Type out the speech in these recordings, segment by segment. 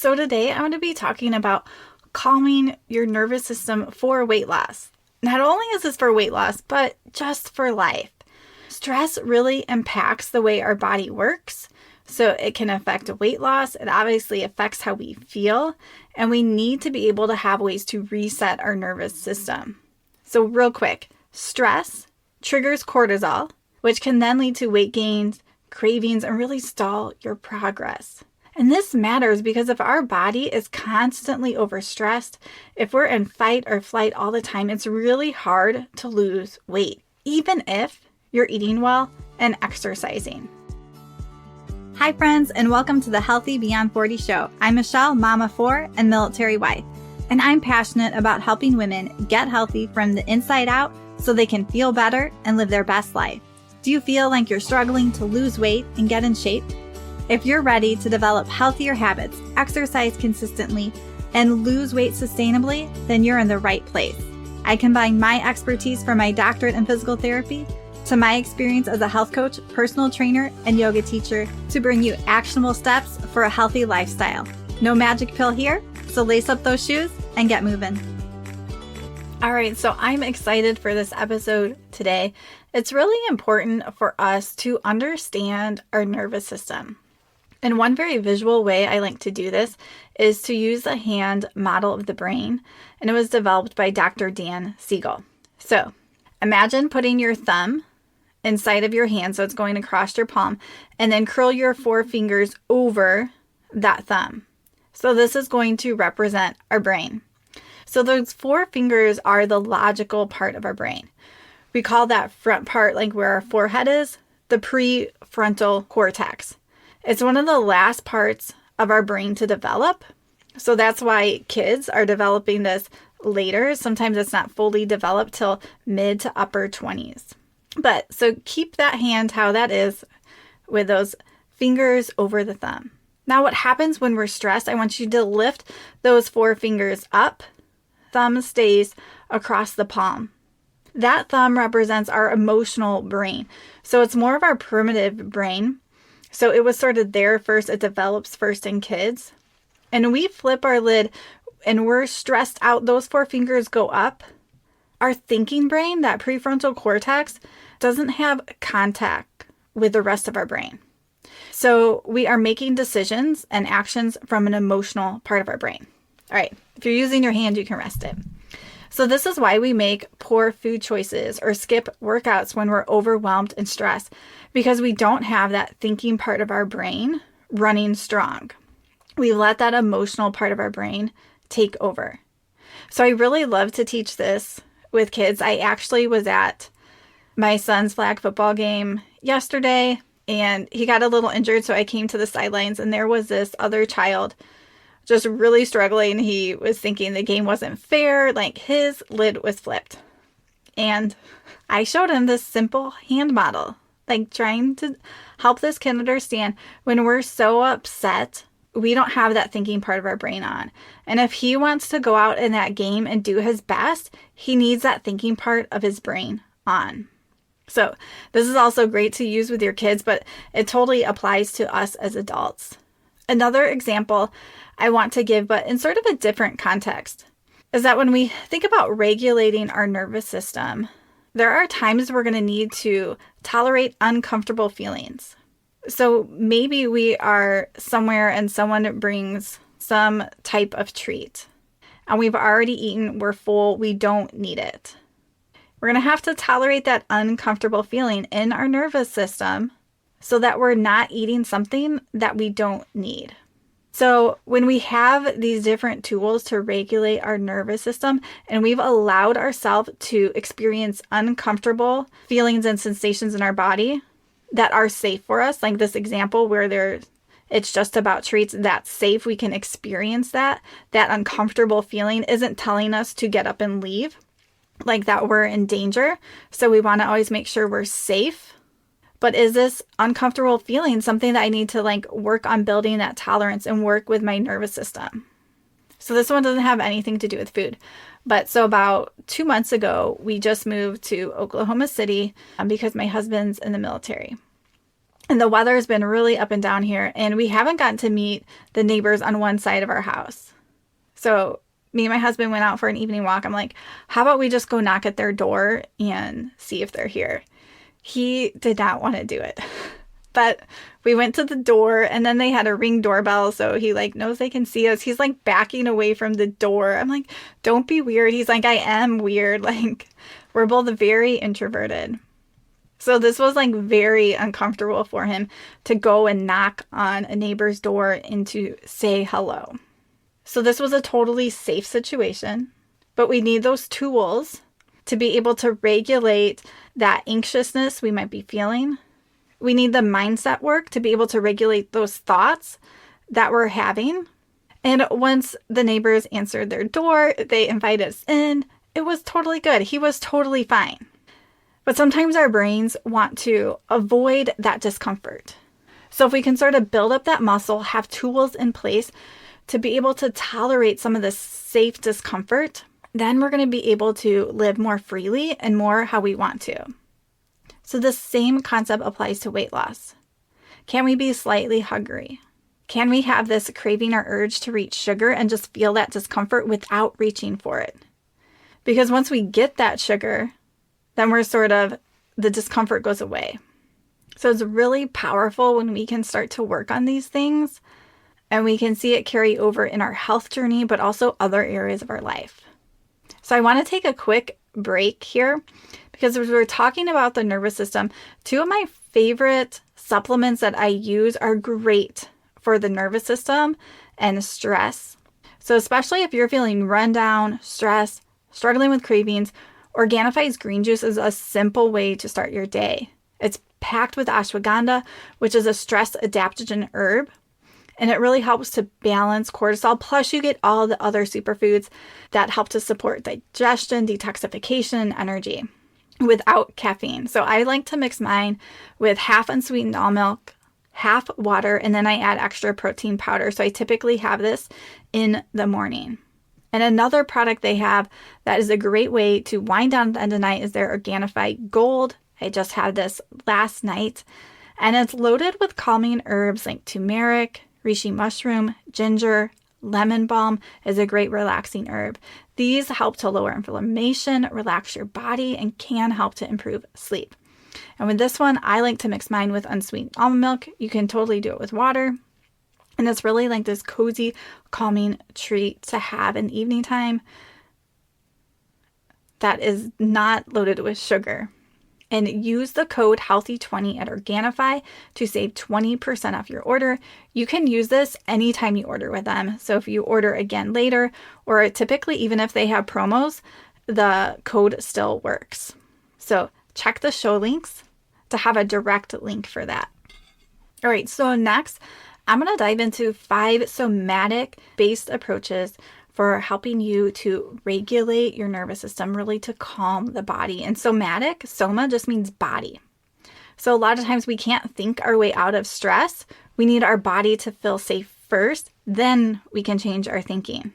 So today I'm going to be talking about calming your nervous system for weight loss. Not only is this for weight loss, but just for life. Stress really impacts the way our body works. So it can affect weight loss. It obviously affects how we feel. And we need to be able to have ways to reset our nervous system. So real quick, stress triggers cortisol, which can then lead to weight gains, cravings, and really stall your progress. And this matters because if our body is constantly overstressed, if we're in fight or flight all the time, it's really hard to lose weight, even if you're eating well and exercising. Hi friends, and welcome to the Healthy Beyond 40 show. I'm Michelle, mom of 4 and military wife, and I'm passionate about helping women get healthy from the inside out so they can feel better and live their best life. Do you feel like you're struggling to lose weight and get in shape? If you're ready to develop healthier habits, exercise consistently, and lose weight sustainably, then you're in the right place. I combine my expertise from my doctorate in physical therapy to my experience as a health coach, personal trainer, and yoga teacher to bring you actionable steps for a healthy lifestyle. No magic pill here, so lace up those shoes and get moving. All right, so I'm excited for this episode today. It's really important for us to understand our nervous system. And one very visual way I like to do this is to use the hand model of the brain, and it was developed by Dr. Dan Siegel. So imagine putting your thumb inside of your hand, so it's going across your palm, and then curl your 4 fingers over that thumb. So this is going to represent our brain. So those 4 fingers are the logical part of our brain. We call that front part, like where our forehead is, the prefrontal cortex. It's one of the last parts of our brain to develop. So that's why kids are developing this later. Sometimes it's not fully developed till mid to upper 20s. But so keep that hand how that is with those fingers over the thumb. Now what happens when we're stressed, I want you to lift those 4 fingers up. Thumb stays across the palm. That thumb represents our emotional brain. So it's more of our primitive brain. So it was sort of there first. It develops first in kids. And we flip our lid and we're stressed out. Those 4 fingers go up. Our thinking brain, that prefrontal cortex, doesn't have contact with the rest of our brain. So we are making decisions and actions from an emotional part of our brain. All right, if you're using your hand, you can rest it. So this is why we make poor food choices or skip workouts when we're overwhelmed and stressed, because we don't have that thinking part of our brain running strong. We let that emotional part of our brain take over. So I really love to teach this with kids. I actually was at my son's flag football game yesterday, and he got a little injured, so I came to the sidelines, and there was this other child just really struggling. He was thinking the game wasn't fair, like his lid was flipped. And I showed him this simple hand model, like trying to help this kid understand when we're so upset, we don't have that thinking part of our brain on. And if he wants to go out in that game and do his best, he needs that thinking part of his brain on. So this is also great to use with your kids, but it totally applies to us as adults. Another example I want to give, but in sort of a different context, is that when we think about regulating our nervous system, there are times we're going to need to tolerate uncomfortable feelings. So maybe we are somewhere and someone brings some type of treat, and we've already eaten, we're full, we don't need it. We're going to have to tolerate that uncomfortable feeling in our nervous system so that we're not eating something that we don't need. So when we have these different tools to regulate our nervous system and we've allowed ourselves to experience uncomfortable feelings and sensations in our body that are safe for us, like this example where it's just about treats, that's safe, we can experience that uncomfortable feeling isn't telling us to get up and leave, like that we're in danger. So we want to always make sure we're safe. But is this uncomfortable feeling something that I need to work on building that tolerance and work with my nervous system? So this one doesn't have anything to do with food. But so about 2 months ago, we just moved to Oklahoma City because my husband's in the military. And the weather's been really up and down here, and we haven't gotten to meet the neighbors on one side of our house. So me and my husband went out for an evening walk. I'm like, how about we just go knock at their door and see if they're here? He did not want to do it. But we went to the door, and then they had a Ring doorbell, so he like knows they can see us. He's like backing away from the door. I'm like, don't be weird. He's like, I am weird. Like, we're both very introverted. So this was like very uncomfortable for him to go and knock on a neighbor's door and to say hello. So this was a totally safe situation, but we need those tools to be able to regulate that anxiousness we might be feeling. We need the mindset work to be able to regulate those thoughts that we're having. And once the neighbors answered their door, they invited us in. It was totally good. He was totally fine. But sometimes our brains want to avoid that discomfort. So if we can sort of build up that muscle, have tools in place to be able to tolerate some of this safe discomfort, then we're going to be able to live more freely and more how we want to. So the same concept applies to weight loss. Can we be slightly hungry? Can we have this craving or urge to reach sugar and just feel that discomfort without reaching for it? Because once we get that sugar, then the discomfort goes away. So it's really powerful when we can start to work on these things and we can see it carry over in our health journey, but also other areas of our life. So I want to take a quick break here because as we're talking about the nervous system, two of my favorite supplements that I use are great for the nervous system and stress. So especially if you're feeling run down, stressed, struggling with cravings, Organifi's green juice is a simple way to start your day. It's packed with ashwagandha, which is a stress adaptogen herb, and it really helps to balance cortisol. Plus, you get all the other superfoods that help to support digestion, detoxification, and energy without caffeine. So I like to mix mine with half unsweetened almond milk, half water, and then I add extra protein powder. So I typically have this in the morning. And another product they have that is a great way to wind down at the end of the night is their Organifi Gold. I just had this last night, and it's loaded with calming herbs like turmeric, reishi mushroom, ginger, lemon balm is a great relaxing herb. These help to lower inflammation, relax your body, and can help to improve sleep. And with this one, I like to mix mine with unsweetened almond milk. You can totally do it with water. And it's really like this cozy, calming treat to have in the evening time that is not loaded with sugar. And use the code HEALTHY20 at Organifi to save 20% off your order. You can use this anytime you order with them. So if you order again later, or typically even if they have promos, the code still works. So check the show links to have a direct link for that. All right, so next, I'm going to dive into 5 somatic-based approaches for helping you to regulate your nervous system, really to calm the body. And somatic, soma just means body. So a lot of times we can't think our way out of stress. We need our body to feel safe first, then we can change our thinking.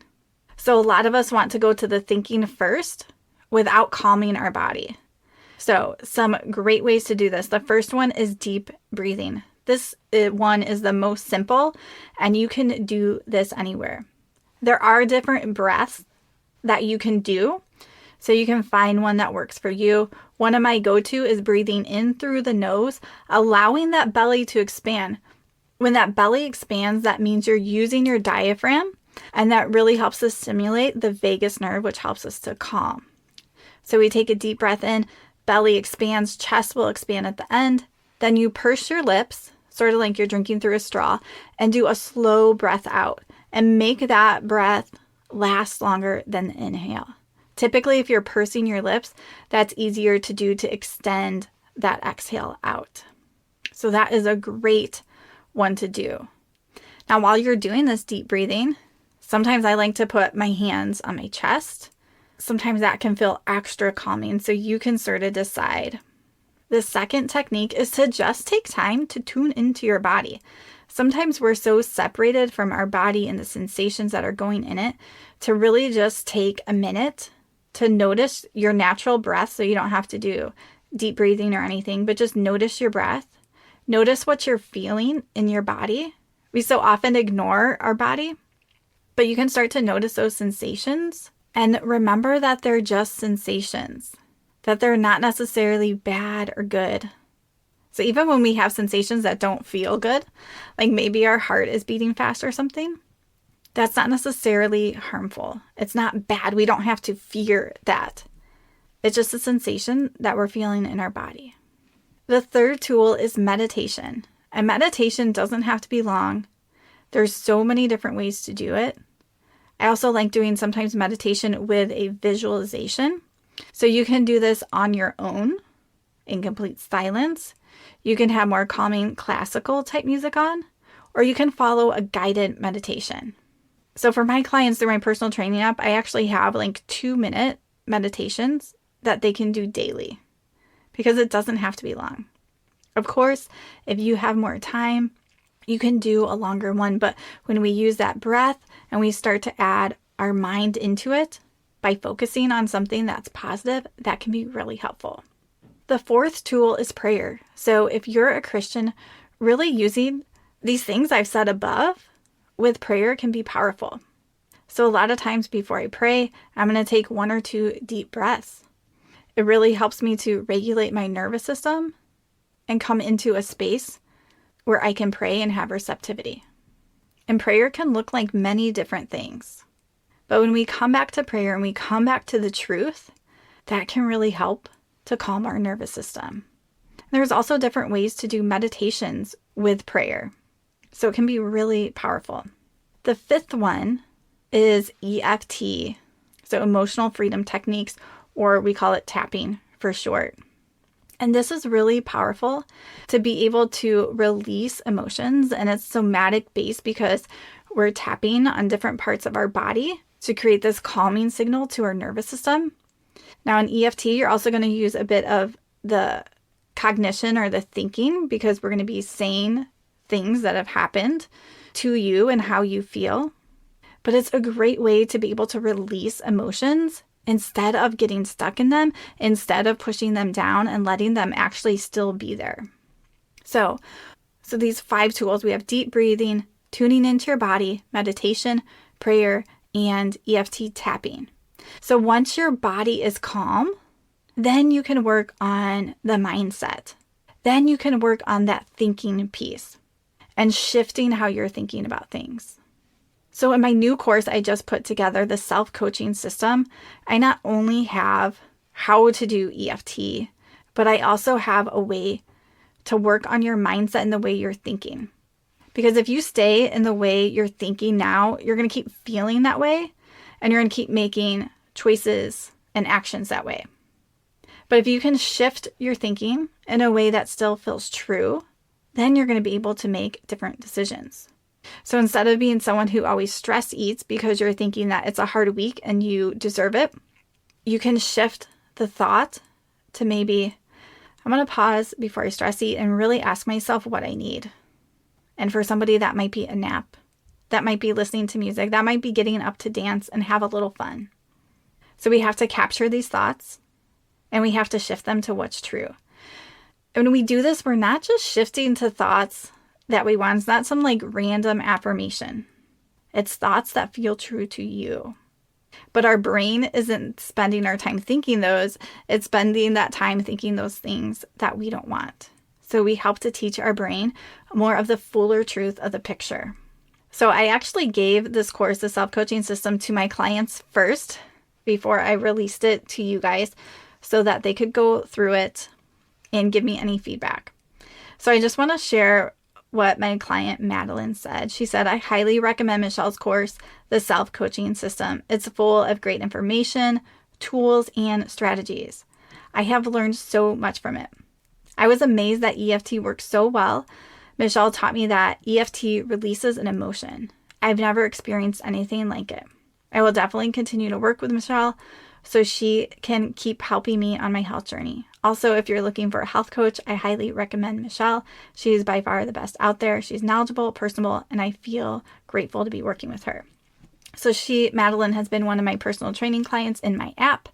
So a lot of us want to go to the thinking first without calming our body. So some great ways to do this. The first one is deep breathing. This one is the most simple, and you can do this anywhere. There are different breaths that you can do, so you can find one that works for you. One of my go-to is breathing in through the nose, allowing that belly to expand. When that belly expands, that means you're using your diaphragm, and that really helps to stimulate the vagus nerve, which helps us to calm. So we take a deep breath in, belly expands, chest will expand at the end. Then you purse your lips, sort of like you're drinking through a straw, and do a slow breath out. And make that breath last longer than the inhale. Typically, if you're pursing your lips, that's easier to do to extend that exhale out. So that is a great one to do. Now, while you're doing this deep breathing, sometimes I like to put my hands on my chest. Sometimes that can feel extra calming, so you can sort of decide. The second technique is to just take time to tune into your body. Sometimes we're so separated from our body and the sensations that are going in it to really just take a minute to notice your natural breath, so you don't have to do deep breathing or anything, but just notice your breath. Notice what you're feeling in your body. We so often ignore our body, but you can start to notice those sensations and remember that they're just sensations, that they're not necessarily bad or good. So even when we have sensations that don't feel good, like maybe our heart is beating fast or something, that's not necessarily harmful. It's not bad. We don't have to fear that. It's just a sensation that we're feeling in our body. The third tool is meditation. And meditation doesn't have to be long. There's so many different ways to do it. I also like doing sometimes meditation with a visualization. So you can do this on your own in complete silence. You can have more calming classical type music on, or you can follow a guided meditation. So for my clients through my personal training app, I actually have like 2-minute meditations that they can do daily because it doesn't have to be long. Of course, if you have more time, you can do a longer one. But when we use that breath and we start to add our mind into it by focusing on something that's positive, that can be really helpful. The fourth tool is prayer. So if you're a Christian, really using these things I've said above with prayer can be powerful. So a lot of times before I pray, I'm going to take 1 or 2 deep breaths. It really helps me to regulate my nervous system and come into a space where I can pray and have receptivity. And prayer can look like many different things. But when we come back to prayer and we come back to the truth, that can really help to calm our nervous system. There's also different ways to do meditations with prayer. So it can be really powerful. The fifth one is EFT, so emotional freedom techniques, or we call it tapping for short. And this is really powerful to be able to release emotions, and it's somatic based because we're tapping on different parts of our body to create this calming signal to our nervous system. Now in EFT, you're also going to use a bit of the cognition or the thinking because we're going to be saying things that have happened to you and how you feel. But it's a great way to be able to release emotions instead of getting stuck in them, instead of pushing them down and letting them actually still be there. So these 5 tools, we have deep breathing, tuning into your body, meditation, prayer, and EFT tapping. So once your body is calm, then you can work on the mindset. Then you can work on that thinking piece and shifting how you're thinking about things. So in my new course, I just put together the self-coaching system. I not only have how to do EFT, but I also have a way to work on your mindset and the way you're thinking. Because if you stay in the way you're thinking now, you're going to keep feeling that way and you're going to keep making choices and actions that way. But if you can shift your thinking in a way that still feels true, then you're going to be able to make different decisions. So instead of being someone who always stress eats because you're thinking that it's a hard week and you deserve it, you can shift the thought to maybe, I'm going to pause before I stress eat and really ask myself what I need. And for somebody, that might be a nap. That might be listening to music. That might be getting up to dance and have a little fun. So we have to capture these thoughts and we have to shift them to what's true. And when we do this, we're not just shifting to thoughts that we want. It's not some like random affirmation. It's thoughts that feel true to you. But our brain isn't spending our time thinking those. It's spending that time thinking those things that we don't want. So we help to teach our brain more of the fuller truth of the picture. So I actually gave this course, the self-coaching system, to my clients first before I released it to you guys so that they could go through it and give me any feedback. So I just want to share what my client Madeline said. She said, I highly recommend Michelle's course, the self-coaching system. It's full of great information, tools, and strategies. I have learned so much from it. I was amazed that EFT works so well. Michelle taught me that EFT releases an emotion. I've never experienced anything like it. I will definitely continue to work with Michelle so she can keep helping me on my health journey. Also, if you're looking for a health coach, I highly recommend Michelle. She is by far the best out there. She's knowledgeable, personable, and I feel grateful to be working with her. So Madeline has been one of my personal training clients in my app.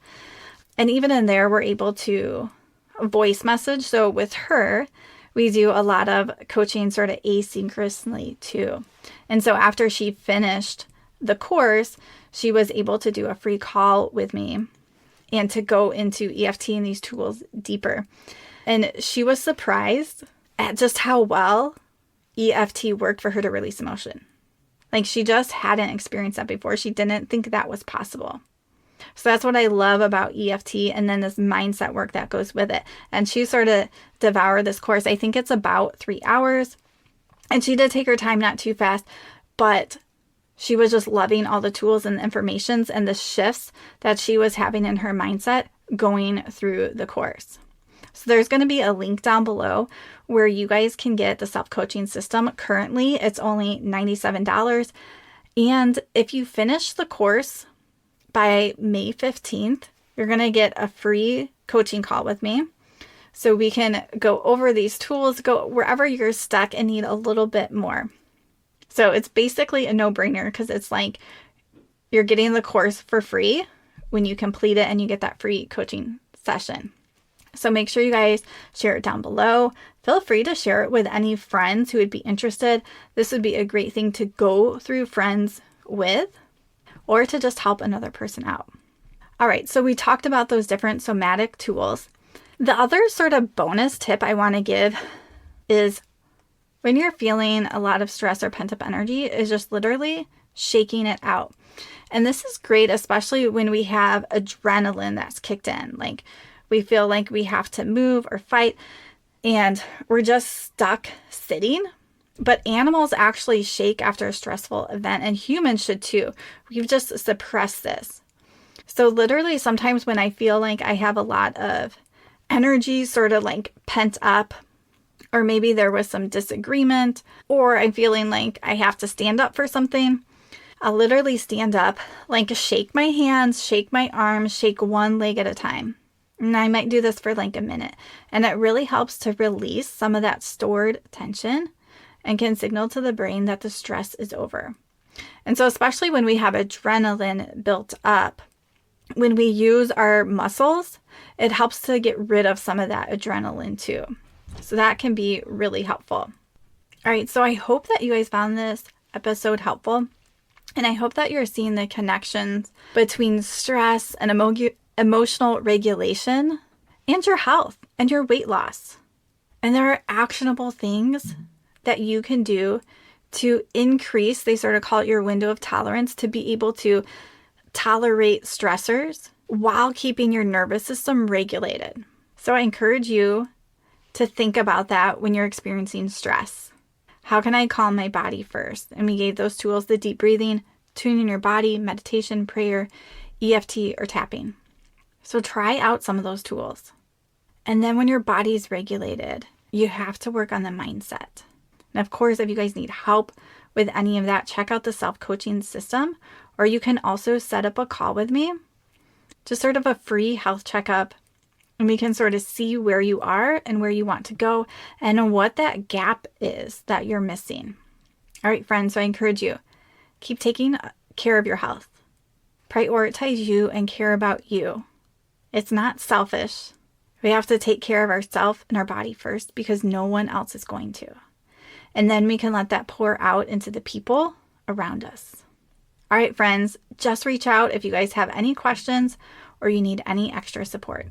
And even in there, we're able to voice message. So with her, we do a lot of coaching sort of asynchronously too. And so after she finished the course, she was able to do a free call with me and to go into EFT and these tools deeper. And she was surprised at just how well EFT worked for her to release emotion. Like, she just hadn't experienced that before. She didn't think that was possible. So that's what I love about EFT, and then this mindset work that goes with it. And she sort of devoured this course. I think it's about 3 hours. And she did take her time, not too fast, but she was just loving all the tools and the informations and the shifts that she was having in her mindset going through the course. So there's going to be a link down below where you guys can get the self-coaching system. Currently, it's only $97. And if you finish the course by May 15th, you're going to get a free coaching call with me. So we can go over these tools, go wherever you're stuck and need a little bit more. So it's basically a no-brainer because it's like you're getting the course for free when you complete it and you get that free coaching session. So make sure you guys share it down below. Feel free to share it with any friends who would be interested. This would be a great thing to go through friends with or to just help another person out. All right, so we talked about those different somatic tools. The other sort of bonus tip I want to give is when you're feeling a lot of stress or pent-up energy is just literally shaking it out. And this is great, especially when we have adrenaline that's kicked in. Like, we feel like we have to move or fight and we're just stuck sitting. But animals actually shake after a stressful event, and humans should too. We've just suppressed this. So literally sometimes when I feel like I have a lot of energy sort of like pent up, or maybe there was some disagreement, or I'm feeling like I have to stand up for something, I'll literally stand up, like shake my hands, shake my arms, shake one leg at a time. And I might do this for like a minute. And it really helps to release some of that stored tension and can signal to the brain that the stress is over. And so especially when we have adrenaline built up, when we use our muscles, it helps to get rid of some of that adrenaline too. So that can be really helpful. All right, so I hope that you guys found this episode helpful. And I hope that you're seeing the connections between stress and emotional regulation and your health and your weight loss. And there are actionable things that you can do to increase, they sort of call it your window of tolerance, to be able to tolerate stressors while keeping your nervous system regulated. So I encourage you to think about that when you're experiencing stress. How can I calm my body first? And we gave those tools: the deep breathing, tuning your body, meditation, prayer, EFT, or tapping. So try out some of those tools. And then when your body's regulated, you have to work on the mindset. And of course, if you guys need help with any of that, check out the self-coaching system, or you can also set up a call with me, just sort of a free health checkup, and we can sort of see where you are and where you want to go and what that gap is that you're missing. All right, friends, so I encourage you, keep taking care of your health. Prioritize you and care about you. It's not selfish. We have to take care of ourselves and our body first because no one else is going to. And then we can let that pour out into the people around us. All right, friends, just reach out if you guys have any questions or you need any extra support.